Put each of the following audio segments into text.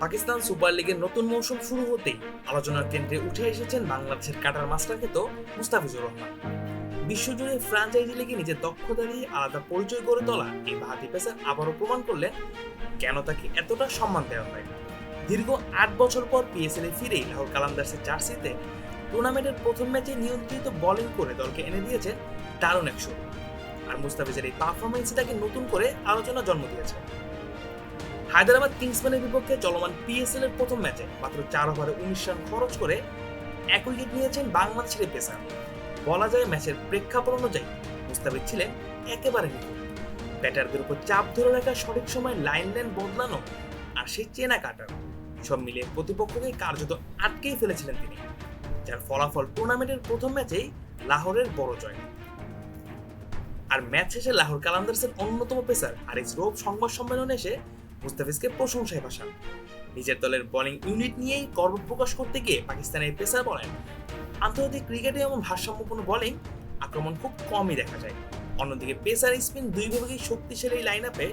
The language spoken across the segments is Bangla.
পাকিস্তান সুপার লিগের নতুন মৌসুম শুরু হতেই আলোচনার কেন্দ্রে উঠে এসেছেন বাংলাদেশের কাটার মাস্টার খ্যাত মুস্তাফিজুর রহমান। বিশ্বজুড়ে ফ্র্যাঞ্চাইজি লিগে নিজের দক্ষতা দিয়ে আলাদা পরিচয় গড়ে তোলা এই বাহাতি পেসার আবারও প্রমাণ করলেন কেন তাকে এতটা সম্মান দেওয়া হয়। দীর্ঘ ৮ বছর পর পিএসএল এ ফিরেই লাহোর কালান্দার্সের জার্সিতে টুর্নামেন্টের প্রথম ম্যাচে নিয়ন্ত্রিত বোলিং করে দলকে এনে দিয়েছেন দারুণ এক শুরু। আর মুস্তাফিজের এই পারফরমেন্সই তাকে নতুন করে আলোচনা জন্ম দিয়েছে। হায়দ্রাবাদ কিংসম্যানের বিপক্ষে চলমান পিএসএল এর প্রথম ম্যাচে মাত্র 4 ওভারে 19 রান খরচ করে 1 উইকেট নিয়েছেন বাংলাদেশের পেসার। বলা যায় ম্যাচের প্রেক্ষাপট অনুযায়ী মুস্তাফিজ ছিলেন একেবারে নিখুঁত। ব্যাটারদের উপর চাপ ধরে রাখা, সঠিক সময় লাইন বদলানো আর সেই চেনা কাটার সব মিলিয়ে প্রতিপক্ষকে কার্যত আটকেই ফেলেছিলেন তিনি, যার ফলাফল টুর্নামেন্টের প্রথম ম্যাচেই লাহোরের বড় জয়। আর ম্যাচ শেষে লাহোর কালান্দার্সের অন্যতম পেসার হারিস রৌফ সংবাদ সম্মেলনে এসে মুস্তাফিজকে প্রশংসায় ভাসান। নিজের দলের বোলিং ইউনিট নিয়েই গর্ব প্রকাশ করতে গিয়ে পাকিস্তানের পেসার বলেন, আন্তর্জাতিক ক্রিকেটে এমন ভারসাম্যপূর্ণ বোলিং আক্রমণ খুব কমই দেখা যায়। অন্যদিকে পেসার স্পিন দুই বিভাগেই শক্তিশালী লাইন আপে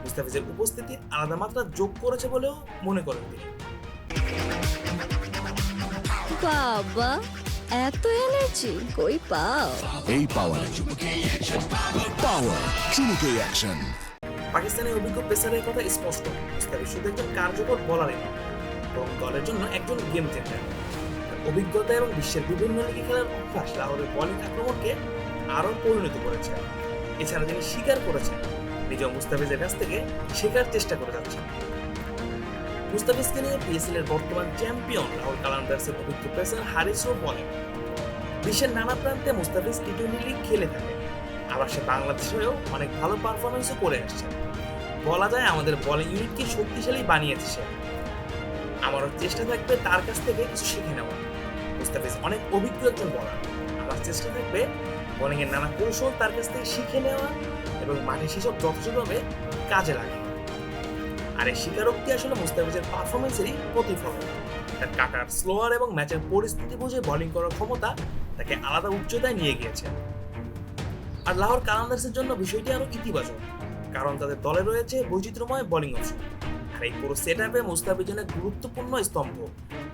মুস্তাফিজের উপস্থিতি আলাদা মাত্রা যোগ করেছে বলেও মনে করেন তিনি। বাবা, এত এনার্জি কই পাও? এই পাওয়ার চুমুকে অ্যাকশন। পাকিস্তানের অভিজ্ঞ পেসারের কথা স্পষ্ট, মুস্তাফিজ শুধু একজন কার্যকর বোলারই নয়, বরং দলের জন্য একজন গেম চেঞ্জার। অভিজ্ঞতা এবং বিশ্বের বিভিন্ন লিগে খেলার অভ্যাস লাহোরের বোলিং আক্রমণকে আরও পরিণত করেছে। এছাড়া তিনি স্বীকার করেছেন নিজেও মুস্তাফিজের কাছ থেকে শেখার চেষ্টা করে যাচ্ছেন। মুস্তাফিজকে নিয়ে পিএসএল এর বর্তমান চ্যাম্পিয়ন লাহোর কালান্দার্সের অভিজ্ঞ পেসার হারিস রৌফ বলেন, বিশ্বের নানা প্রান্তে মুস্তাফিজ টি-20 লিগ খেলে থাকে, আবার সে বাংলাদেশেও অনেক ভালো পারফরমেন্সও করে আসছে। বলা যায় আমাদের বোলিং ইউনিটকে শক্তিশালী বানিয়েছে সে। আমারও চেষ্টা থাকবে তার কাছ থেকে কিছু শিখে নেওয়া। মুস্তাফিজ অনেক অভিজ্ঞ একজন বোলার, আমার চেষ্টা থাকবে বোলিং এর নানা কৌশল তার কাছ থেকে শিখে নেওয়া এবং মাঠে সেসব যথাযথভাবে কাজে লাগানো। আর এই স্বীকারোক্তি আসলে মুস্তাফিজের পারফরমেন্সেরই প্রতিফলন। তার কাটার, স্লোয়ার এবং ম্যাচের পরিস্থিতি বুঝে বোলিং করার ক্ষমতা তাকে আলাদা উচ্চতায় নিয়ে গিয়েছে। আর লাহোর কালান্দার্সের জন্য বিষয়টি আরো ইতিবাচক, কারণ তাদের দলে রয়েছে বৈচিত্র্যময় বোলিং অপশন। আর এই পুরো সেটআপে মুস্তাফিজ এক গুরুত্বপূর্ণ স্তম্ভ,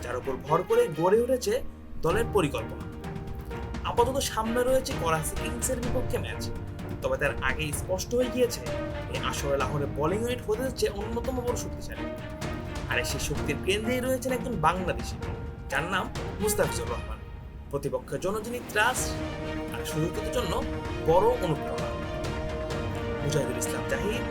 যার উপর ভর করে গড়ে উঠেছে দলের পরিকল্পনা। আপাতত সামনে রয়েছে করাচি কিংসের বিপক্ষে ম্যাচ, তবে তার আগেই স্পষ্ট হয়ে গিয়েছে এই আসরে লাহোরের বোলিং ইউনিট হতে যাচ্ছে অন্যতম বড় শক্তিশালী। আর সেই শক্তির কেন্দ্রেই রয়েছেন একজন বাংলাদেশি, যার নাম মুস্তাফিজুর রহমান। প্রতিপক্ষের জন্য যিনি ত্রাস আর সুযোগের জন্য বড় অনুপ্রেরণা। মুজাহিদুল ইসলাম জাহিদ,